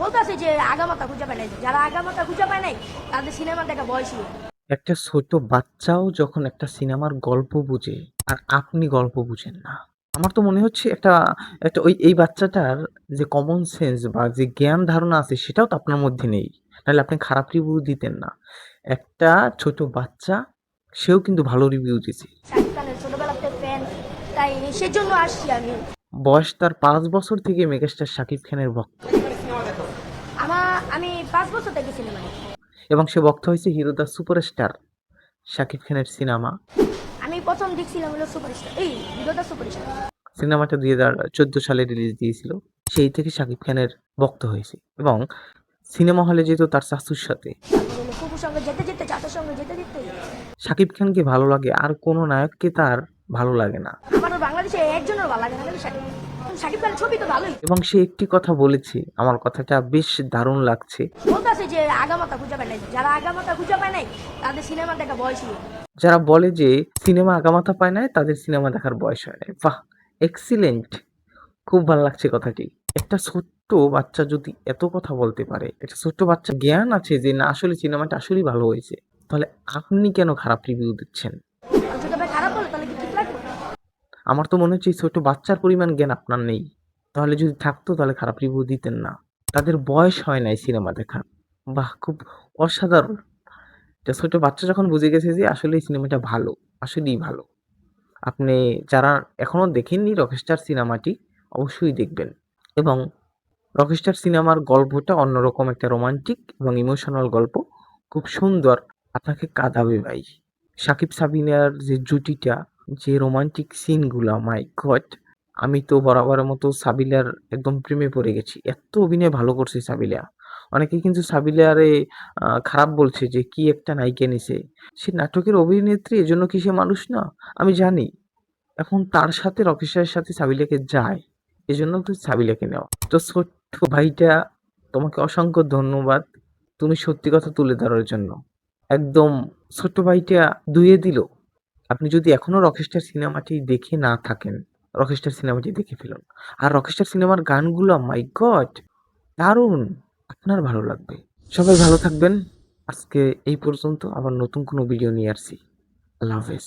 বলতেছে যে আগামাথা খুঁজে পায় নাই, যারা আগামাথা খুঁজে পায় নাই তাদের সিনেমা দেখা বয়সী। একটা ছোট বাচ্চাও যখন একটা সিনেমার গল্প বুঝে আর আপনি গল্প বুঝেন না, আমার তো মনে হচ্ছে একটা একটা এই বাচ্চাটার যে কমন সেন্স বা যে জ্ঞান ধারণা আছে সেটাও তো আপনার মধ্যে নেই, নাহলে আপনি খারাপ রিভিউ দিতেন না। একটা ছোট বাচ্চা, সেও কিন্তু ভালো রিভিউ দিছে। শাকিব খানের ছোটবেলাতে ফ্যান, তাই সেজন্য আসছি আমি। বয়স তার 5 বছর থেকে মেগাস্টার শাকিব খানের ভক্ত, আমি 5 বছর থেকে সিনেমা দেখি। এবং সে ভক্ত হয়েছে হিরো দ্য সুপারস্টার শাকিব খানের সিনেমা। আমি প্রথম দেখছিলাম হলো সুপারস্টার, এই ভিডিওটা সুপারস্টার। সিনেমাটা 2014 সালে রিলিজ দিয়েছিল। সেই থেকে শাকিব খানের ভক্ত হয়েছে এবং সিনেমা হলে যেত তার চাচুর সাথে। তারপর হলো ফুপুর সঙ্গে যেতে যেতে, চাচার সঙ্গে যেতে যেতে শাকিব খানকে ভালো লাগে, আর কোনো নায়ককে তার ভালো লাগে না। আমারও বাংলাদেশে একজনের ভালো লাগে না, কিন্তু শাকিব শাকিব খানের ছবি তো ভালোই। এবং সে একটি কথা বলেছে, আমার কথাটা বেশ দারুণ লাগছে। বলতেছে যে আগামাথা খুঁজে পায় নাই, যারা আগামাথা খুঁজে পায় নাই তাদের সিনেমা দেখা বয়সী। যারা বলে যে সিনেমা আগামাথা পায় না, তাদের সিনেমা দেখার বয়স হয় নাই। বাহ, এক্সিলেন্ট, খুব ভালো লাগছে কথাটি। একটা ছোট্ট বাচ্চা যদি এত কথা বলতে পারে, একটা ছোট্ট বাচ্চা জ্ঞান আছে যে না আসলে সিনেমাটা আসলেই ভালো হয়েছে, তাহলে আপনি কেন খারাপ রিভিউ দিচ্ছেন? আর যদি ভাই খারাপ হলো তাহলে কি ঠিক লাগবে? আমার তো মনে হচ্ছে এই ছোট বাচ্চার পরিমাণ জ্ঞান আপনার নেই। তাহলে যদি থাকতো তাহলে খারাপ রিভিউ দিতেন না। তাদের বয়স হয় নাই সিনেমা দেখার। বাহ! খুব অসাধারণ। একটা ছোট বাচ্চা যখন বুঝে গেছে যে আসলে এই সিনেমাটা ভালো, আসলেই ভালো। আপনি যারা এখনো দেখেননি রকস্টার সিনেমাটি, অবশ্যই দেখবেন। এবং রকস্টার সিনেমার গল্পটা অন্যরকম, একটা রোমান্টিক এবং ইমোশনাল গল্প। খুব সুন্দর, আপনাকে কাঁদাবে ভাই। সাকিব সাবিনার যে জুটিটা, যে রোমান্টিক সিনগুলা, মাই গড! আমি তো বরাবরের মতো সাবিলার একদম প্রেমে পড়ে গেছি। এত অভিনয় ভালো করছে সাবিলা। অনেকে কিন্তু সাবিলারে খারাপ বলছে যে কি একটা নায়িকা নিছে। সে নাটকের অভিনেত্রী, এজন্য কি সে মানুষ না? আমি জানি। এখন তার সাথে রকিসের সাথে সাবিলাকে যায়, এজন্য তো সাবিলাকে নেওয়া। তো ছোট্ট ভাইটা, তোমাকে অসংখ্য ধন্যবাদ। তুমি সত্যি কথা তুলে ধরার জন্য। একদম ছোট্ট ভাইটা ধুয়ে দিল। আপনি যদি এখনো রকস্টার সিনেমাটি দেখে না থাকেন, রকস্টার সিনেমাটি দেখে ফেলুন। আর রকস্টার সিনেমার গানগুলো, মাই গড! দারুণ! আপনার ভালো লাগবে। সবাই ভালো থাকবেন। আজকে এই পর্যন্ত, আবার নতুন কোনো ভিডিও নিয়ে আসছি। আল্লাহ হাফেজ।